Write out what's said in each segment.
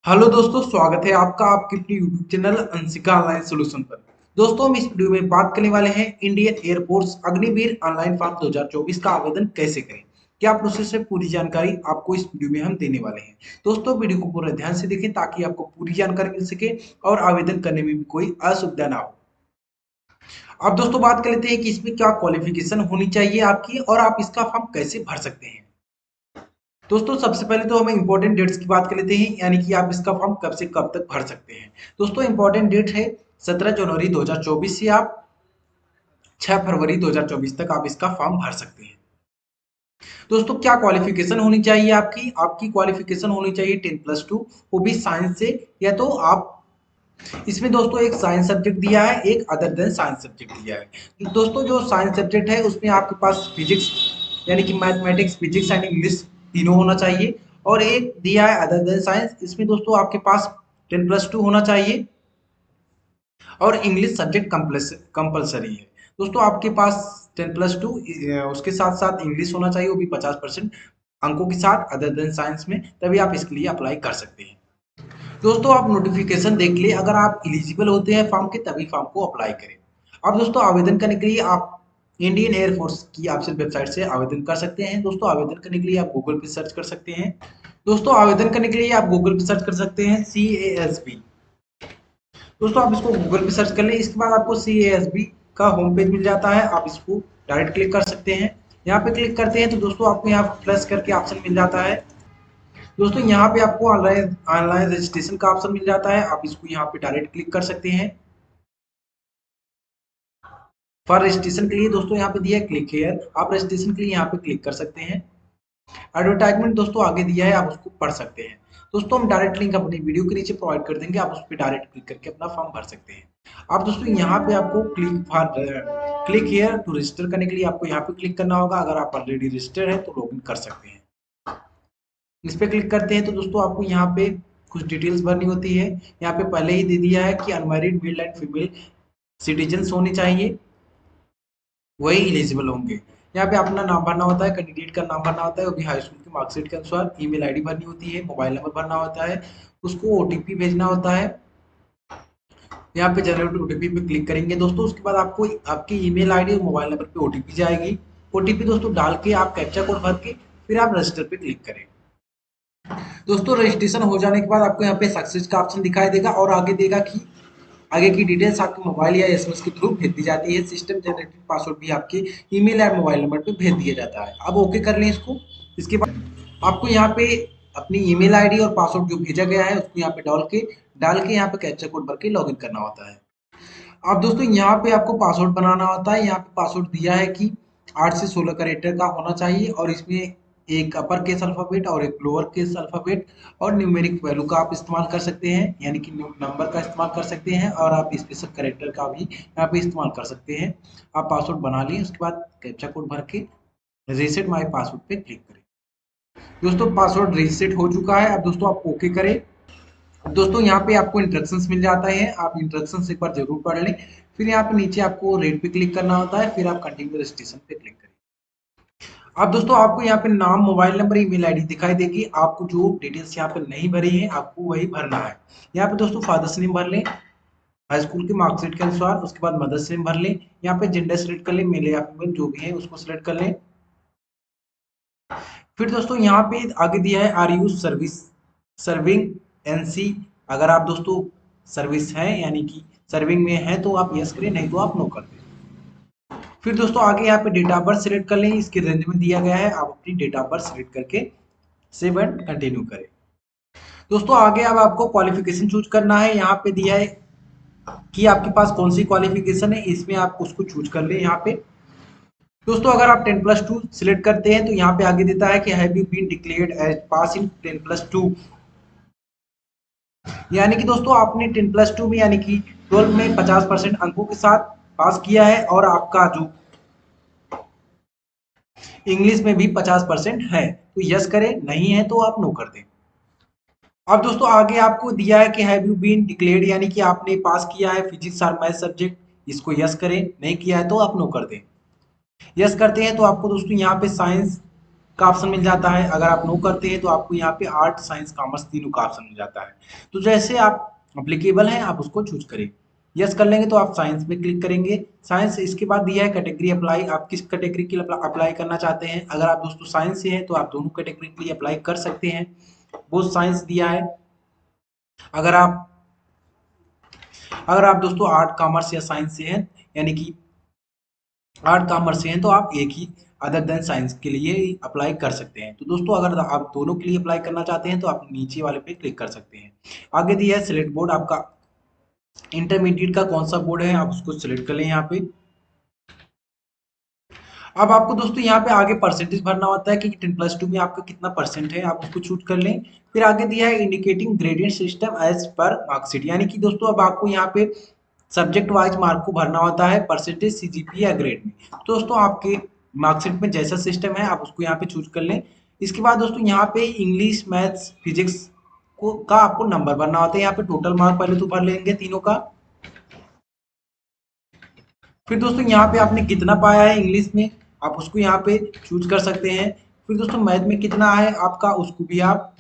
Hello दोस्तों, स्वागत है आपका आपके अपने YouTube channel Anshika online solution पर। दोस्तों, हम इस वीडियो में बात करने वाले हैं Indian air force Agniveer online form 2024 का आवेदन कैसे करें। क्या प्रोसेस है, पूरी जानकारी आपको इस वीडियो में हम देने वाले हैं। दोस्तों, वीडियो को पूरा ध्यान से देखें ताकि आपको पूरी जानकारी मिल सके और आवेदन करने में भी कोई असुविधा ना हो। अब दोस्तों, बात कर लेते हैं कि इसमें क्या क्वालिफिकेशन होनी चाहिए आपकी और आप इसका फॉर्म कैसे भर सकते हैं। दोस्तों, सबसे पहले तो हम इंपॉर्टेंट डेट्स की बात कर लेते हैं, यानी कि आप इसका फॉर्म कब से कब तक भर सकते हैं। दोस्तों, इंपॉर्टेंट डेट है 17 जनवरी 2024 से आप 6 फरवरी 2024 तक आप इसका फॉर्म भर सकते हैं। दोस्तों, क्या क्वालिफिकेशन होनी चाहिए आपकी आपकी क्वालिफिकेशन होनी चाहिए 10+2, वो भी साइंस से। या तो आप इसमें दोस्तों एक साइंस सब्जेक्ट दिया है, एक अदर देन साइंस सब्जेक्ट दिया है। दोस्तों, जो साइंस सब्जेक्ट है उसमें आपके पास फिजिक्स यानी कि मैथमेटिक्स, फिजिक्स एंड इंग्लिश तीनों होना चाहिए। और एक दिया है अदर देन साइंस, इसमें दोस्तों आपके पास 10+2 होना चाहिए और इंग्लिश सब्जेक्ट कंपलसरी है। दोस्तों, आपके पास 10+2 उसके साथ साथ इंग्लिश होना चाहिए, वो भी 50% अंकों के साथ अदर देन साइंस में, तभी आप इसके लिए अप्लाई कर सकते हैं। दोस्तों, आप नोटिफिकेशन देख लिए, अगर आप एलिजिबल होते हैं फॉर्म के तभी फॉर्म को अप्लाई करें। अब दोस्तों, आवेदन करने के लिए आप इंडियन एयरफोर्स की ऑफिशियल वेबसाइट से आवेदन कर सकते हैं। दोस्तों, आवेदन करने के लिए आप गूगल पे सर्च कर सकते हैं। दोस्तों, आवेदन करने के लिए आप गूगल पे सर्च कर सकते हैं CASB। दोस्तों, आप इसको गूगल पे सर्च कर लें, इसके बाद आपको CASB का होम पेज मिल जाता है, आप इसको डायरेक्ट क्लिक कर सकते हैं। यहाँ पे क्लिक करते हैं तो दोस्तों आपको यहाँ प्लस करके ऑप्शन मिल जाता है। दोस्तों, यहाँ पे आपको ऑनलाइन ऑनलाइन रजिस्ट्रेशन का ऑप्शन मिल जाता है, आप इसको यहाँ पे डायरेक्ट क्लिक कर सकते हैं। फॉर रजिस्ट्रेशन के लिए दोस्तों यहाँ पे दिया है क्लिक हेयर, आप रजिस्ट्रेशन के लिए यहाँ पे क्लिक कर सकते हैं। एडवर्टाइजमेंट दोस्तों आगे दिया है, आप उसको पढ़ सकते हैं। दोस्तों, हम डायरेक्ट लिंक अपनी वीडियो के नीचे प्रोवाइड कर देंगे, आप उस पर डायरेक्ट क्लिक करके अपना फॉर्म भर सकते हैं। अब दोस्तों, यहाँ पे आपको क्लिक हियर टू रजिस्टर करने के लिए आपको यहाँ पे क्लिक करना होगा। अगर आप ऑलरेडी रजिस्टर है तो लॉगिन कर सकते हैं। इस पे क्लिक करते हैं तो दोस्तों आपको यहाँ पे कुछ डिटेल्स भरनी होती है। यहाँ पे पहले ही दे दिया है कि unmarried male and female citizens होने चाहिए, वही एलिजिबल होंगे। यहाँ पे अपना नाम भरना होता है, कैंडिडेट का नाम भरना होता है, वो भी हाई स्कूल की मार्कशीट के अनुसार। ईमेल आईडी भरनी होती है, मोबाइल नंबर भरना होता है, उसको ओटीपी भेजना होता है। यहाँ पे जनरेट ओटीपी पे क्लिक करेंगे दोस्तों, उसके बाद आपको आपकी ईमेल आईडी और मोबाइल नंबर पे ओटीपी जाएगी। ओटीपी दोस्तों डाल के आप कैप्चा कोड भर के फिर आप रजिस्टर पे क्लिक करें। दोस्तों, रजिस्ट्रेशन हो जाने के बाद आपको यहाँ पे सक्सेस का ऑप्शन दिखाई देगा और आगे देगा कि आगे की डिटेल्स आपके मोबाइल या एसएमएस के थ्रू भेज दी जाती है। सिस्टम जनरेटेड पासवर्ड भी आपके ईमेल या मोबाइल नंबर पे भेज दिया जाता है। अब ओके कर लें इसको। इसके बाद आपको यहाँ पे अपनी ईमेल आईडी और पासवर्ड जो भेजा गया है उसको यहाँ पे डाल के यहाँ पे कैप्चा कोड भर के लॉगिन करना होता है। अब दोस्तों, यहाँ पे आपको पासवर्ड बनाना होता है। यहाँ पे पासवर्ड दिया है कि 8 से 16 कैरेक्टर का होना चाहिए और इसमें एक अपर केस अल्फाबेट और एक लोअर केस अल्फाबेट और न्यूमेरिक वैल्यू का आप इस्तेमाल कर सकते हैं, यानी कि नंबर का इस्तेमाल कर सकते हैं और आप स्पेशल कैरेक्टर का भी यहाँ पे इस्तेमाल कर सकते हैं। आप पासवर्ड बना लिए, उसके बाद कैप्चा कोड भर के रीसेट माई पासवर्ड पे क्लिक करें। दोस्तों, पासवर्ड रीसेट हो चुका है। अब दोस्तों आप ओके करें। दोस्तों, यहाँ पे आपको इंस्ट्रक्शंस मिल जाता है, आप इंस्ट्रक्शंस एक बार जरूर पढ़ लें। फिर यहाँ पे नीचे आपको रेट पे क्लिक करना होता है, फिर आप कंटिन्यू रजिस्ट्रेशन पे क्लिक करें। अब दोस्तों, आपको यहाँ पे नाम, मोबाइल नंबर, ईमेल आईडी दिखाई देगी। आपको जो डिटेल्स यहाँ पे नहीं भरी है आपको वही भरना है। यहाँ पे दोस्तों फादर्स नेम भर लें हाई स्कूल की मार्कशीट के अनुसार, उसके बाद मदर्स नेम भर लें। यहाँ पे जेंडर सेलेक्ट कर लें, मेल या फीमेल जो भी है उसको सिलेक्ट कर लें। फिर दोस्तों, यहाँ पे आगे दिया है आर यू सर्विंग एनसी। अगर आप दोस्तों सर्विस है यानी कि सर्विंग में है तो आप यस करें, नहीं तो आप नो कर दें। फिर दोस्तों, आगे यहाँ पे डेट ऑफ बर्थ सिलेक्ट कर लें, इसके रेंज में दिया गया है, आप अपनी डेट ऑफ बर्थ सिलेक्ट करके सेव एंड कंटिन्यू करें। दोस्तों, आगे अब आपको क्वालिफिकेशन चूज करना है। यहाँ पे दिया है कि आपके पास कौन सी क्वालिफिकेशन है, इसमें आप उसको चूज कर लें। यहाँ पे दोस्तों, अगर आप 10+2 सिलेक्ट करते हैं तो यहाँ पे आगे देता है कि have you been declared as pass in 10+2, यानी कि दोस्तों आपने 10+2 में यानी कि 12 में 50% अंकों के साथ पास किया है और आपका जो इंग्लिश में भी 50% है तो यस करें, नहीं है तो आप नो कर दें। अब दोस्तों, आगे आपको दिया है कि हैव यू बीन डिक्लेयर्ड, यानी कि आपने पास किया है फिजिक्स और मैथ सब्जेक्ट, इसको यस करें, नहीं किया है तो आप नो कर दें। यस करते हैं तो आपको दोस्तों यहाँ पे साइंस का ऑप्शन मिल जाता है। अगर आप नो करते हैं तो आपको यहाँ पे आर्ट साइंस कॉमर्स तीनों का ऑप्शन मिल जाता है। तो जैसे आप अप्लीकेबल हैं आप उसको चूज करें। यस कर लेंगे तो आप साइंस पे क्लिक करेंगे। साइंस इसके बाद दिया है कैटेगरी अप्लाई, आप किस कैटेगरी के लिए अप्लाई करना चाहते हैं। अगर आप दोस्तों साइंस से हैं तो आप दोनों कैटेगरी के लिए अप्लाई कर सकते हैं। वो साइंस दिया है। अगर आप दोस्तों आर्ट कॉमर्स या साइंस से हैं, यानी कि आर्ट कॉमर्स से हैं, तो आप एक ही अदर देन साइंस के लिए अप्लाई कर सकते हैं। तो दोस्तों अगर आप दोनों के लिए अप्लाई करना चाहते हैं तो आप नीचे वाले पे क्लिक कर सकते हैं। आगे दिया है सिलेक्ट बोर्ड, आपका इंटरमीडिएट का कौन सा बोर्ड है आप उसको सिलेक्ट कर लें यहाँ पे। अब आपको दोस्तों यहाँ पे आगे परसेंटेज भरना होता है कि 10+2 में आपका कितना परसेंट है, आप उसको चूज कर लें। फिर आगे दिया है indicating gradient system as per marksheet, यानी कि दोस्तों अब आपको यहाँ पे सब्जेक्ट वाइज मार्क को भरना होता है परसेंटेज, सीजीपी या ग्रेड में। तो दोस्तों आपके मार्कशीट में जैसा सिस्टम है आप उसको यहाँ पे चूज कर लें। इसके बाद दोस्तों यहाँ पे इंग्लिश, मैथ्स, फिजिक्स को का आपको नंबर भरना होता है। यहाँ पे टोटल मार्क पहले तो भर लेंगे तीनों का। फिर दोस्तों यहाँ पे आपने कितना पाया है इंग्लिश में, आप उसको यहाँ पे चूज कर सकते हैं। फिर दोस्तों मैथ में कितना है आपका, उसको भी आप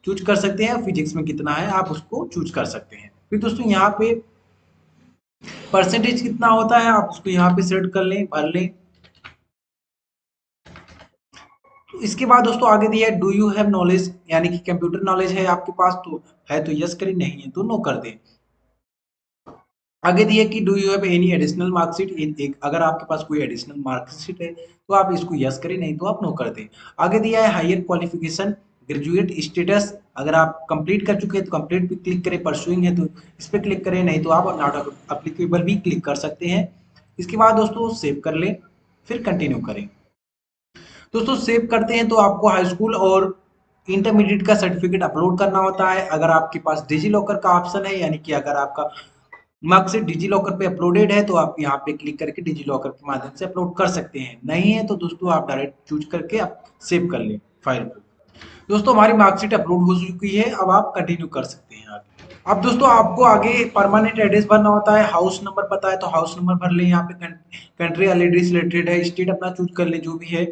चूज कर सकते हैं। फिजिक्स में कितना है आप उसको चूज कर सकते हैं। फिर दोस्तों यहाँ पे परसेंटेज कितना होता है आप उसको यहाँ पे सेट कर लें, भर लें। तो इसके बाद दोस्तों आगे दिया है डू यू हैव नॉलेज, यानी कि कंप्यूटर नॉलेज है आपके पास, तो है तो यस करें, नहीं है तो नो कर दें। आगे दिया कि do you have any additional marksheet, एक अगर आपके पास कोई एडिशनल मार्कशीट है तो आप इसको यस करें, नहीं तो आप नो कर दें। आगे दिया है हायर क्वालिफिकेशन, ग्रेजुएट स्टेटस, अगर आप कंप्लीट कर चुके हैं तो कंप्लीट पे क्लिक करें, परसुइंग है तो इस पर क्लिक करें, नहीं तो आप नॉट अप्लीकेबल भी क्लिक कर सकते हैं। इसके बाद दोस्तों सेव कर लें, फिर कंटिन्यू करें। दोस्तों सेव करते हैं तो आपको हाई स्कूल और इंटरमीडिएट का सर्टिफिकेट अपलोड करना होता है। अगर आपके पास डिजी लॉकर का ऑप्शन है, यानी कि अगर आपका मार्कशीट डिजी लॉकर पे अपलोडेड है तो आप यहाँ पे क्लिक करके डिजी लॉकर के माध्यम से अपलोड कर सकते हैं। नहीं है तो दोस्तों आप डायरेक्ट चूज करके आप सेव कर लें फाइल को। दोस्तों हमारी मार्कशीट अपलोड हो चुकी है, अब आप कंटिन्यू कर सकते हैं आगे। अब दोस्तों आपको आगे परमानेंट एड्रेस भरना होता है। हाउस नंबर पता है तो हाउस नंबर भर लें। यहाँ पे कंट्री ऑलरेडी सिलेक्टेड है, स्टेट अपना चूज कर लें जो भी है।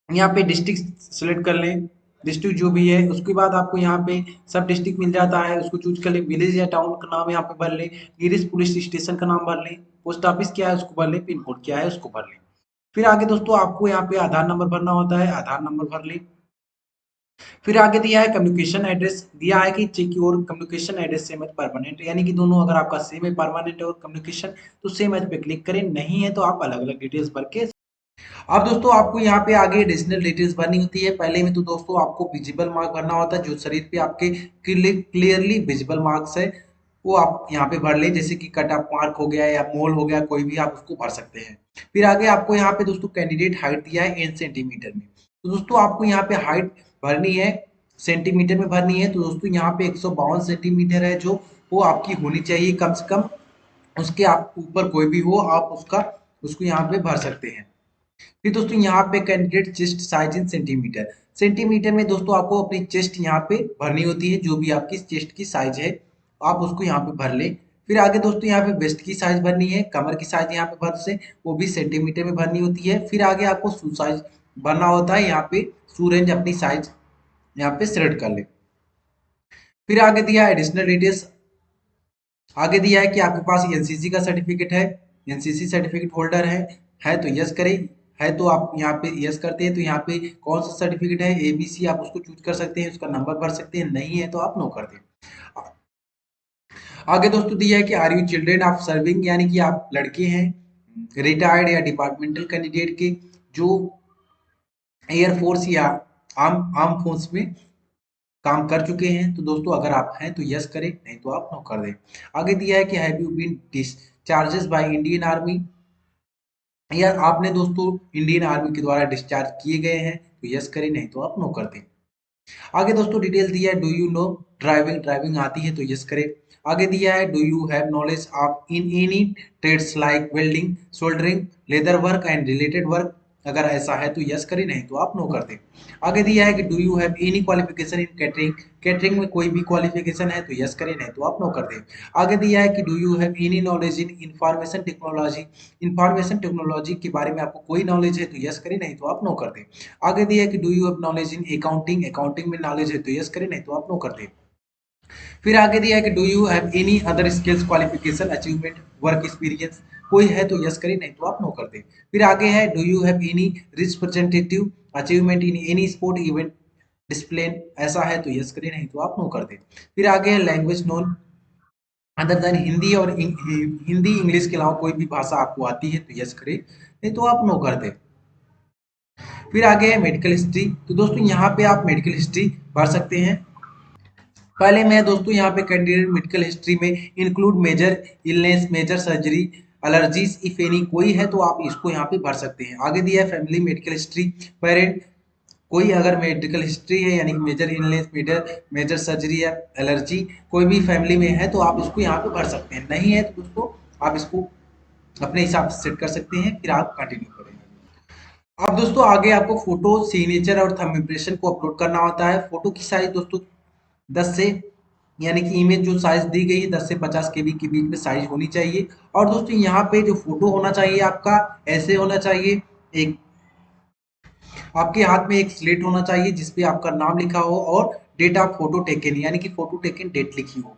यहाँ पे डिस्ट्रिक्ट सेलेक्ट कर लें, डिस्ट्रिक्ट जो भी है। उसके बाद आपको यहाँ पे सब डिस्ट्रिक्ट मिल जाता है, उसको चूज कर लें। विलेज या टाउन का नाम यहाँ पे भर लें, नियरेस्ट पुलिस स्टेशन का नाम भर लें, पोस्ट ऑफिस क्या है उसको भर लें, पिन कोड क्या है उसको भर लें। फिर आगे दोस्तों आपको यहाँ पे आधार नंबर भरना होता है, आधार नंबर भर लें। फिर आगे दिया है कम्युनिकेशन एड्रेस, दिया है कि check your communication address same as permanent, यानी कि दोनों अगर आपका सेम है परमानेंट और कम्युनिकेशन तो सेम एज पे क्लिक करें, नहीं है तो आप अलग अलग डिटेल्स भर के। अब दोस्तों आपको यहाँ पे आगे एडिशनल डिटेल्स भरनी होती है। पहले में तो दोस्तों आपको विजिबल मार्क भरना होता है, जो शरीर पे आपके क्लियरली विजिबल मार्क्स है वो आप यहाँ पे भर लें, जैसे कि कट ऑफ मार्क हो गया या मोल हो गया, कोई भी आप उसको भर सकते हैं। फिर आगे आपको यहाँ पे दोस्तों कैंडिडेट हाइट दिया है इन सेंटीमीटर में, तो दोस्तों आपको यहाँ पे हाइट भरनी है, सेंटीमीटर में भरनी है। तो दोस्तों यहाँ पे 152 सेंटीमीटर है जो वो आपकी होनी चाहिए कम से कम। उसके आप ऊपर कोई भी हो आप उसको यहाँ पे भर सकते हैं। फिर दोस्तों यहाँ पे candidate chest size in centimetre, centimetre में दोस्तों आपको अपनी चेस्ट यहाँ पे भरनी होती है, जो भी आपकी चेस्ट की साइज है आप उसको यहाँ पे भर ले। फिर आगे दोस्तों यहाँ पे वेस्ट की साइज भरनी है, कमर की साइज यहाँ पे भर से वो भी सेंटीमीटर में भरनी होती है। फिर आगे आपको शू साइज भरना होता है, यहाँ पे शू रेंज अपनी साइज यहाँ पे सिलेक्ट कर ले। फिर आगे दिया एडिशनल डिटेल्स, आगे दिया है कि आपके पास एनसीसी का सर्टिफिकेट है, एनसीसी सर्टिफिकेट होल्डर है तो यस करें, है तो आप यहाँ पे यस करते हैं। तो यहाँ पे कौन सा सर्टिफिकेट है एबीसी आप उसको चूज कर सकते हैं, उसका नंबर भर सकते हैं, नहीं है तो आप नो कर दें। आगे दोस्तों दिया है कि are you children of serving, यानी कि आप लड़के हैं रिटायर्ड या डिपार्टमेंटल कैंडिडेट के जो एयरफोर्स या आर्म फोर्स में काम कर चुके हैं। तो दोस्तों अगर आप हैं तो यस करें, नहीं तो आप नो कर दें। आगे दिया है कि have you been discharges by Indian army, या आपने दोस्तों इंडियन आर्मी के द्वारा डिस्चार्ज किए गए हैं, तो यस करें, नहीं तो आप नो कर दें। आगे दोस्तों डिटेल दिया है do you know driving, driving आती है तो यस करें। आगे दिया है do you have knowledge of in any trades like welding, soldering, leather work and related work, अगर ऐसा है तो यस करें, नहीं तो आप नो कर दें। आगे दिया है कि do you have any qualification in catering, catering में कोई भी क्वालिफिकेशन है तो यस करें, नहीं तो आप नो कर दें। आगे दिया है कि do you have any knowledge in information technology, information technology के बारे में आपको कोई नॉलेज है तो यस करें, नहीं तो आप नो कर दें। आगे दिया है कि do you have knowledge in accounting, accounting में नॉलेज है तो यस करें, नहीं तो आप नो कर दें। फिर आगे दिया है कि do you have any other skills qualification achievement work experience, कोई है तो यस करें, नहीं तो आप नो कर दें। फिर आगे है do you have any representative achievement in any sport event discipline, ऐसा है तो यस करें, नहीं तो आप नो कर दें। फिर आगे है language known other than Hindi और हिंदी इंग्लिश के अलावा कोई भी भाषा आपको आती है तो यस करें, नहीं तो आप नो कर दें। फिर आगे है मेडिकल हिस्ट्री, तो दोस्तों यहाँ पे आप मेडिकल हिस्ट्री भर सकते हैं। पहले मैं दोस्तों यहाँ पे कैंडिडेट मेडिकल हिस्ट्री में include major illness, major surgery, allergies if any, कोई है तो आप इसको यहाँ पे भर सकते हैं। आगे दिया है फैमिली मेडिकल हिस्ट्री, पेरेंट कोई अगर मेडिकल हिस्ट्री है यानी कि major illness, major major surgery या एलर्जी कोई भी फैमिली में है तो आप इसको यहाँ पे भर सकते हैं। नहीं है तो दोस्तों आप इसको अपने हिसाब से सेट कर सकते हैं, फिर आप कंटिन्यू करें। अब दोस्तों आगे आपको फोटो, सिग्नेचर और थंब इम्प्रेशन को अपलोड करना होता है। फोटो की साइज दोस्तों 10 से यानी कि इमेज जो साइज दी गई है 10 से 50 केबी के बीच में साइज होनी चाहिए। और दोस्तों यहाँ पे जो फोटो होना चाहिए आपका ऐसे होना चाहिए, एक आपके हाथ में एक स्लेट होना चाहिए जिसपे आपका नाम लिखा हो और डेट ऑफ फोटो टेकन यानी कि फोटो टेकन डेट लिखी हो।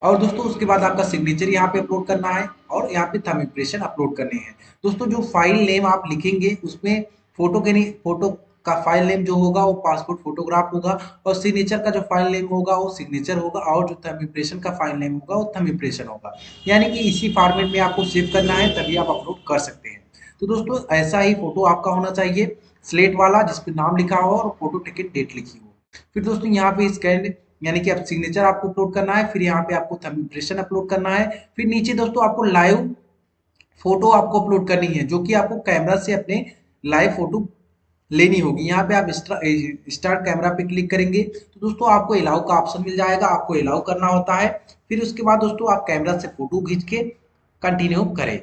और दोस्तों उसके बाद आपका सिग्नेचर यहाँ पे अपलोड करना है और यहाँ पे थंब इम्प्रेशन अपलोड करने हैं। दोस्तों जो फाइल नेम आप लिखेंगे उसमें फोटो के नहीं, फोटो का फाइल नेम जो होगा वो पासपोर्ट फोटोग्राफ होगा और सिग्नेचर का जो फाइल नेम होगा वो सिग्नेचर होगा और जो थंब इम्प्रेशन का फाइल नेम होगा वो थंब इम्प्रेशन होगा। यानी कि इसी फॉर्मेट में आपको सेव करना है तभी आप अपलोड कर सकते हैं। तो दोस्तों ऐसा ही फोटो आपका होना चाहिए, स्लेट वाला जिसपे नाम लिखा हो और फोटो टिकट डेट लिखी हो। फिर दोस्तों यहाँ पे स्कैन यानी कि अब सिग्नेचर आपको अपलोड करना है, फिर यहाँ पे आपको थंब इम्प्रेशन अपलोड करना है, फिर नीचे दोस्तों आपको लाइव फोटो आपको अपलोड करनी है जो कि आपको कैमरा से अपने लाइव फोटो लेनी होगी। यहाँ पे आप स्टार्ट कैमरा पे क्लिक करेंगे तो दोस्तों आपको अलाउ का ऑप्शन मिल जाएगा, आपको अलाउ करना होता है। फिर उसके बाद दोस्तों आप कैमरा से फोटो खींच के कंटिन्यू करें।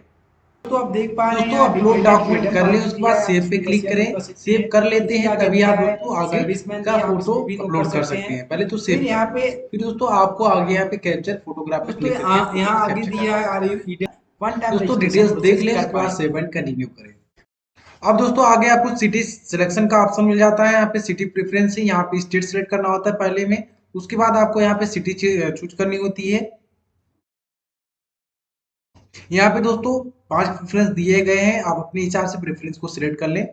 तो आप देख पा रहे हैं दोस्तों अपलोड पेटेंट डॉक्यूमेंट फ्रीडम कर ले, पार्टी उसके दिया बाद है, आप सेव पे इसमें क्लिक शेयर करें, कर सकते सेव हैं। कर लेते इसके हैं आगे तभी दिया आप है दोस्तों आगे सर्विसमैन का दिया, आप फोटो इसमें भी नो कर अपलोड कर सकते सकते हैं। हैं। पहले तो फिर सेव कर यहाँ लें, पे फिर दोस्तों आपको आगे यहाँ पे कैप्चर फोटोग्राफ पे दोस्तों क्लिक करके फोटो यहाँ को आगे कैप्चर दिया करना है आर होता यू है। ईडन वन टाइम दोस्तों रजिस्ट्रेशन डिटेल्स देख प्रोसेस ले, कर उसके बाद पाए। सेव एंड कंटिन्यू करें। अब दोस्तों आगे आपको सिटी सिलेक्शन का ऑप्शन मिल जाता है, यहाँ पे सिटी प्रेफरेंस है, यहाँ पे स्टेट सेलेक्ट करना होता है पहले में, उसके बाद आपको यहाँ पे सिटी चूज करनी होती है। यहाँ पे दोस्तों 5 प्रेफरेंस दिए गए हैं, आप अपने हिसाब से प्रेफरेंस को सिलेक्ट कर लें,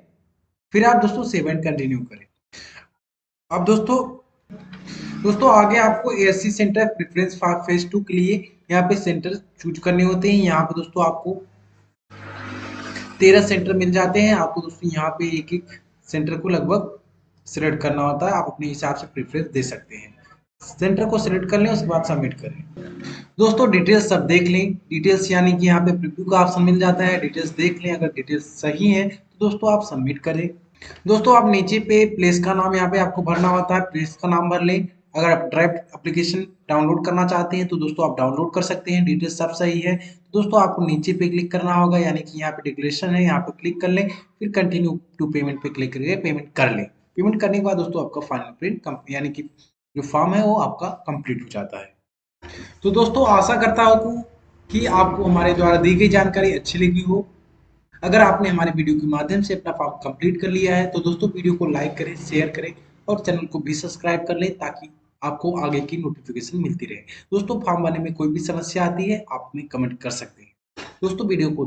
फिर आप दोस्तों सेव एंड कंटिन्यू करें। अब दोस्तों दोस्तों आगे आपको एएससी सेंटर प्रेफरेंस फेज 2 के लिए यहाँ पे सेंटर चूज करने होते हैं। यहाँ पे दोस्तों आपको 13 सेंटर मिल जाते हैं, आपको दोस्तों यहाँ पे एक एक सेंटर को लगभग सिलेक्ट करना होता है, आप अपने हिसाब से प्रेफरेंस दे सकते हैं। सेंटर को सिलेक्ट कर लें, उसके बाद सबमिट करें। दोस्तों डिटेल्स सब देख लें, डिटेल्स यानी कि यहाँ पे प्रीव्यू का ऑप्शन मिल जाता है, डिटेल्स देख लें, अगर डिटेल्स सही है तो दोस्तों आप सबमिट करें। दोस्तों आप नीचे पे प्लेस का नाम यहाँ पे आपको भरना होता है, प्लेस का नाम भर लें। अगर आप ड्राइव एप्लीकेशन डाउनलोड करना चाहते हैं तो दोस्तों आप डाउनलोड कर सकते हैं, डिटेल्स सब सही है तो दोस्तों आपको नीचे पे क्लिक करना होगा यानी कि यहाँ पे डिक्लेरेशन है, यहाँ पे क्लिक कर लें, फिर कंटिन्यू टू पेमेंट पे क्लिक करके पेमेंट कर लें। पेमेंट करने के बाद दोस्तों आपका फाइनल प्रिंट यानी कि जो फॉर्म है वो आपका कंप्लीट हो जाता है। तो दोस्तों आशा करता हूँ कि आपको हमारे द्वारा दी गई जानकारी अच्छी लगी हो। अगर आपने हमारे वीडियो के माध्यम से अपना फॉर्म कंप्लीट कर लिया है तो दोस्तों वीडियो को लाइक करें, शेयर करें और चैनल को भी सब्सक्राइब कर लें ताकि आपको आगे की नोटिफिकेशन मिलती रहे। दोस्तों फॉर्म भरने में कोई भी समस्या आती है आप हमें कमेंट कर सकते हैं। दोस्तों वीडियो को